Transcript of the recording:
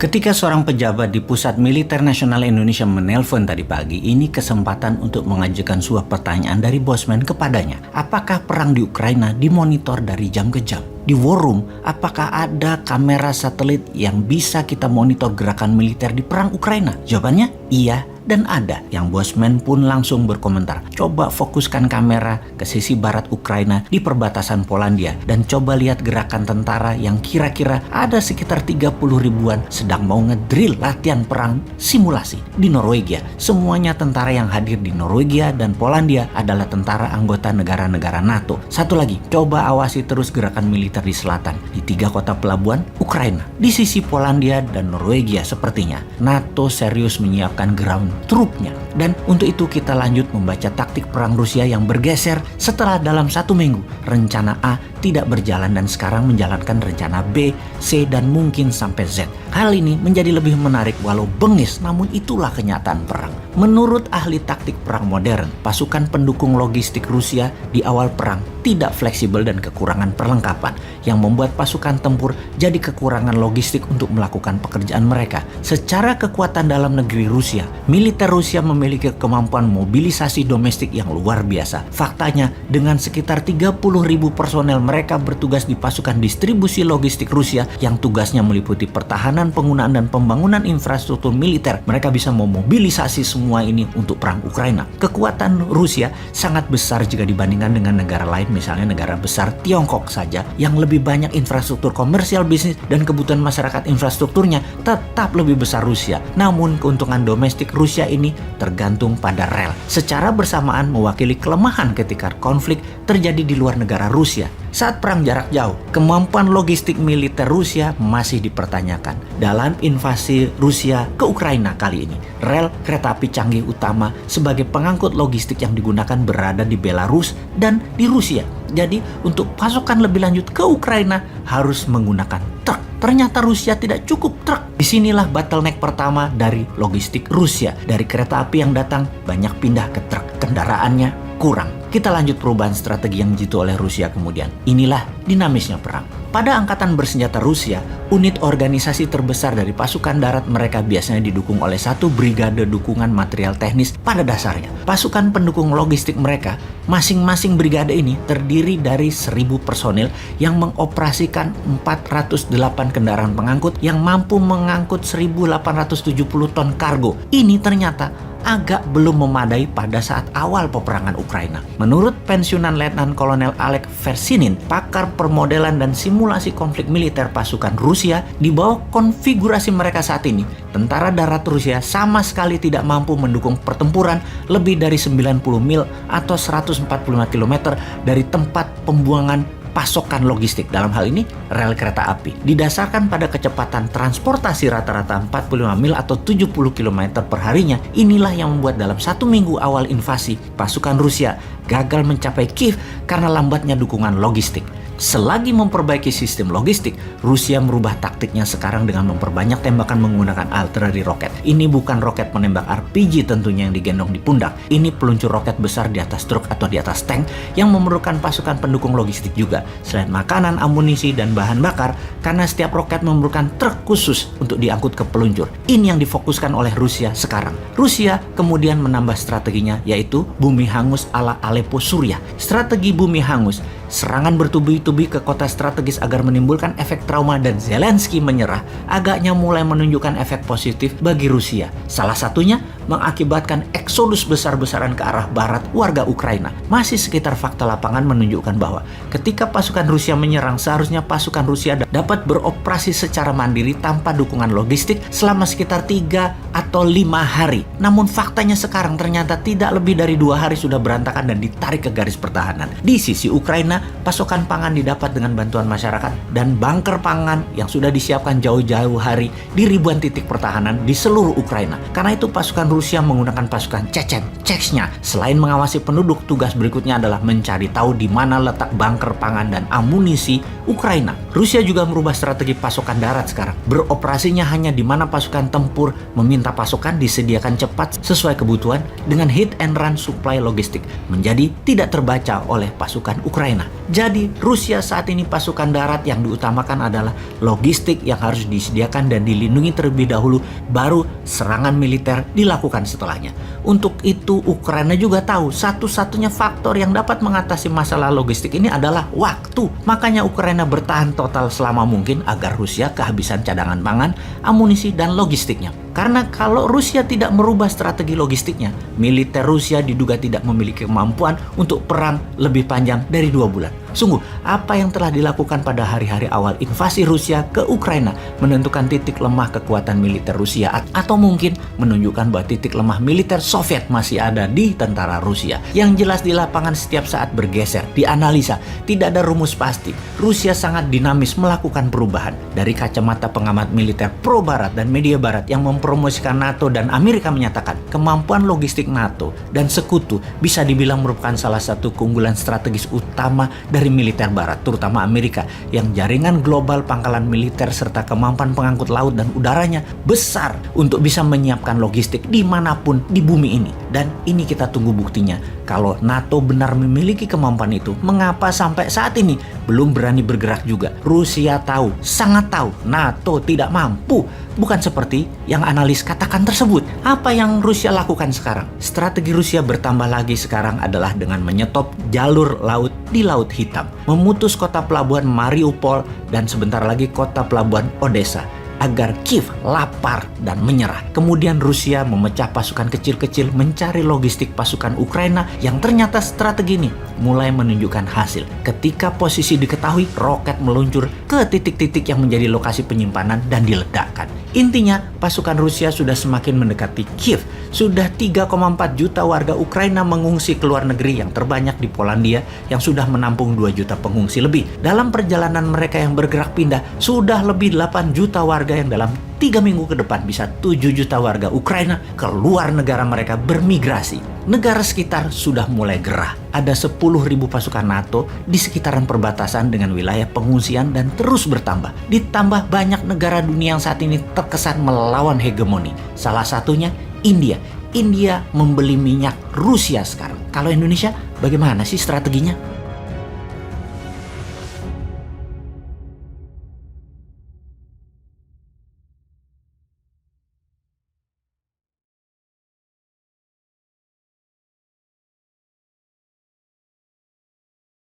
Ketika seorang pejabat di Pusat Militer Nasional Indonesia menelpon tadi pagi, ini kesempatan untuk mengajukan sebuah pertanyaan dari bosman kepadanya. Apakah perang di Ukraina dimonitor dari jam ke jam? Di War Room, apakah ada kamera satelit yang bisa kita monitor gerakan militer di perang Ukraina? Jawabannya iya dan ada. Yang bosman pun langsung berkomentar, coba fokuskan kamera ke sisi barat Ukraina di perbatasan Polandia dan coba lihat gerakan tentara yang kira-kira ada sekitar 30 ribuan sedang mau ngedrill latihan perang simulasi di Norwegia. Semuanya tentara yang hadir di Norwegia dan Polandia adalah tentara anggota negara-negara NATO. Satu lagi, coba awasi terus gerakan militer di selatan di 3 kota pelabuhan Ukraina. Di sisi Polandia dan Norwegia sepertinya NATO serius menyiapkan ground trupnya. Dan untuk itu kita lanjut membaca taktik perang Rusia yang bergeser setelah dalam 1 minggu rencana A tidak berjalan dan sekarang menjalankan rencana B, C, dan mungkin sampai Z. Hal ini menjadi lebih menarik walau bengis, namun itulah kenyataan perang. Menurut ahli taktik perang modern, pasukan pendukung logistik Rusia di awal perang tidak fleksibel dan kekurangan perlengkapan yang membuat pasukan tempur jadi kekurangan logistik untuk melakukan pekerjaan mereka. Secara kekuatan dalam negeri Rusia, militer Rusia memiliki kemampuan mobilisasi domestik yang luar biasa. Faktanya, dengan sekitar 30.000 personel mereka bertugas di pasukan distribusi logistik Rusia yang tugasnya meliputi pertahanan, penggunaan, dan pembangunan infrastruktur militer. Mereka bisa memobilisasi semua ini untuk perang Ukraina. Kekuatan Rusia sangat besar jika dibandingkan dengan negara lain, misalnya negara besar Tiongkok saja yang lebih banyak infrastruktur komersial, bisnis, dan kebutuhan masyarakat infrastrukturnya tetap lebih besar Rusia. Namun keuntungan domestik Rusia ini tergantung pada rel. Secara bersamaan mewakili kelemahan ketika konflik terjadi di luar negara Rusia. Saat perang jarak jauh, kemampuan logistik militer Rusia masih dipertanyakan. Dalam invasi Rusia ke Ukraina kali ini, rel kereta api canggih utama sebagai pengangkut logistik yang digunakan berada di Belarus dan di Rusia. Jadi, untuk pasukan lebih lanjut ke Ukraina harus menggunakan truk. Ternyata Rusia tidak cukup truk. Disinilah bottleneck pertama dari logistik Rusia. Dari kereta api yang datang, banyak pindah ke truk. Kendaraannya kurang. Kita lanjut perubahan strategi yang jitu oleh Rusia kemudian. Inilah dinamisnya perang. Pada angkatan bersenjata Rusia, unit organisasi terbesar dari pasukan darat mereka biasanya didukung oleh 1 brigade dukungan material teknis pada dasarnya. Pasukan pendukung logistik mereka, masing-masing brigade ini terdiri dari 1.000 personil yang mengoperasikan 408 kendaraan pengangkut yang mampu mengangkut 1.870 ton kargo. Ini ternyata agak belum memadai pada saat awal peperangan Ukraina. Menurut pensiunan Letnan Kolonel Alek Versinin, pakar permodelan dan simulasi konflik militer pasukan Rusia, di bawah konfigurasi mereka saat ini, tentara darat Rusia sama sekali tidak mampu mendukung pertempuran lebih dari 90 mil atau 145 km dari tempat pembuangan pasokan logistik, dalam hal ini rel kereta api. Didasarkan pada kecepatan transportasi rata-rata 45 mil atau 70 km per harinya, inilah yang membuat dalam 1 minggu awal invasi, pasukan Rusia gagal mencapai Kiev karena lambatnya dukungan logistik. Selagi memperbaiki sistem logistik, Rusia merubah taktiknya sekarang dengan memperbanyak tembakan menggunakan artileri roket. Ini bukan roket menembak RPG tentunya yang digendong di pundak. Ini peluncur roket besar di atas truk atau di atas tank yang memerlukan pasukan pendukung logistik juga. Selain makanan, amunisi, dan bahan bakar, karena setiap roket memerlukan truk khusus untuk diangkut ke peluncur. Ini yang difokuskan oleh Rusia sekarang. Rusia kemudian menambah strateginya, yaitu bumi hangus ala Aleppo, Suriah. Strategi bumi hangus, serangan bertubi-tubi ke kota strategis agar menimbulkan efek trauma dan Zelensky menyerah, agaknya mulai menunjukkan efek positif bagi Rusia. Salah satunya mengakibatkan eksodus besar-besaran ke arah barat warga Ukraina. Masih sekitar fakta lapangan menunjukkan bahwa ketika pasukan Rusia menyerang, seharusnya pasukan Rusia dapat beroperasi secara mandiri tanpa dukungan logistik selama sekitar 3 atau 5 hari. Namun faktanya sekarang ternyata tidak lebih dari 2 hari sudah berantakan dan ditarik ke garis pertahanan. Di sisi Ukraina, pasokan pangan didapat dengan bantuan masyarakat dan bunker pangan yang sudah disiapkan jauh-jauh hari di ribuan titik pertahanan di seluruh Ukraina. Karena itu pasukan Rusia Rusia menggunakan pasukan Chechen, Chechnya. Selain mengawasi penduduk, tugas berikutnya adalah mencari tahu di mana letak bunker pangan dan amunisi Ukraina. Rusia juga merubah strategi pasokan darat sekarang. Beroperasinya hanya di mana pasukan tempur meminta pasukan disediakan cepat sesuai kebutuhan dengan hit and run supply logistik menjadi tidak terbaca oleh pasukan Ukraina. Jadi Rusia saat ini pasukan darat yang diutamakan adalah logistik yang harus disediakan dan dilindungi terlebih dahulu, baru serangan militer dilakukan setelahnya. Untuk itu Ukraina juga tahu satu-satunya faktor yang dapat mengatasi masalah logistik ini adalah waktu. Makanya Ukraina bertahan total selama mungkin agar Rusia kehabisan cadangan pangan, amunisi, dan logistiknya. Karena kalau Rusia tidak merubah strategi logistiknya, militer Rusia diduga tidak memiliki kemampuan untuk perang lebih panjang dari 2 bulan. Sungguh, apa yang telah dilakukan pada hari-hari awal invasi Rusia ke Ukraina menentukan titik lemah kekuatan militer Rusia, atau mungkin menunjukkan bahwa titik lemah militer Soviet masih ada di tentara Rusia. Yang jelas di lapangan setiap saat bergeser, dianalisa, tidak ada rumus pasti. Rusia sangat dinamis melakukan perubahan. Dari kacamata pengamat militer pro-barat dan media barat yang mempromosikan NATO dan Amerika menyatakan kemampuan logistik NATO dan sekutu bisa dibilang merupakan salah satu keunggulan strategis utama dari militer barat, terutama Amerika yang jaringan global pangkalan militer serta kemampuan pengangkut laut dan udaranya besar untuk bisa menyiapkan logistik dimanapun di bumi ini. Dan ini kita tunggu buktinya. Kalau NATO benar memiliki kemampuan itu, mengapa sampai saat ini belum berani bergerak juga? Rusia tahu, sangat tahu, NATO tidak mampu. Bukan seperti yang analis katakan tersebut. Apa yang Rusia lakukan sekarang? Strategi Rusia bertambah lagi sekarang adalah dengan menyetop jalur laut di Laut Hitam, memutus kota pelabuhan Mariupol dan sebentar lagi kota pelabuhan Odessa, agar Kiev lapar dan menyerah. Kemudian Rusia memecah pasukan kecil-kecil mencari logistik pasukan Ukraina yang ternyata strategi ini mulai menunjukkan hasil. Ketika posisi diketahui, roket meluncur ke titik-titik yang menjadi lokasi penyimpanan dan diledakkan. Intinya, pasukan Rusia sudah semakin mendekati Kiev. Sudah 3,4 juta warga Ukraina mengungsi ke luar negeri, yang terbanyak di Polandia yang sudah menampung 2 juta pengungsi lebih. Dalam perjalanan mereka yang bergerak pindah, sudah lebih 8 juta warga yang dalam 3 minggu ke depan bisa 7 juta warga Ukraina ke luar negara mereka bermigrasi. Negara sekitar sudah mulai gerah. Ada 10.000 pasukan NATO di sekitaran perbatasan dengan wilayah pengungsian dan terus bertambah. Ditambah banyak negara dunia yang saat ini terkesan melawan hegemoni. Salah satunya India. India membeli minyak Rusia sekarang. Kalau Indonesia, bagaimana sih strateginya?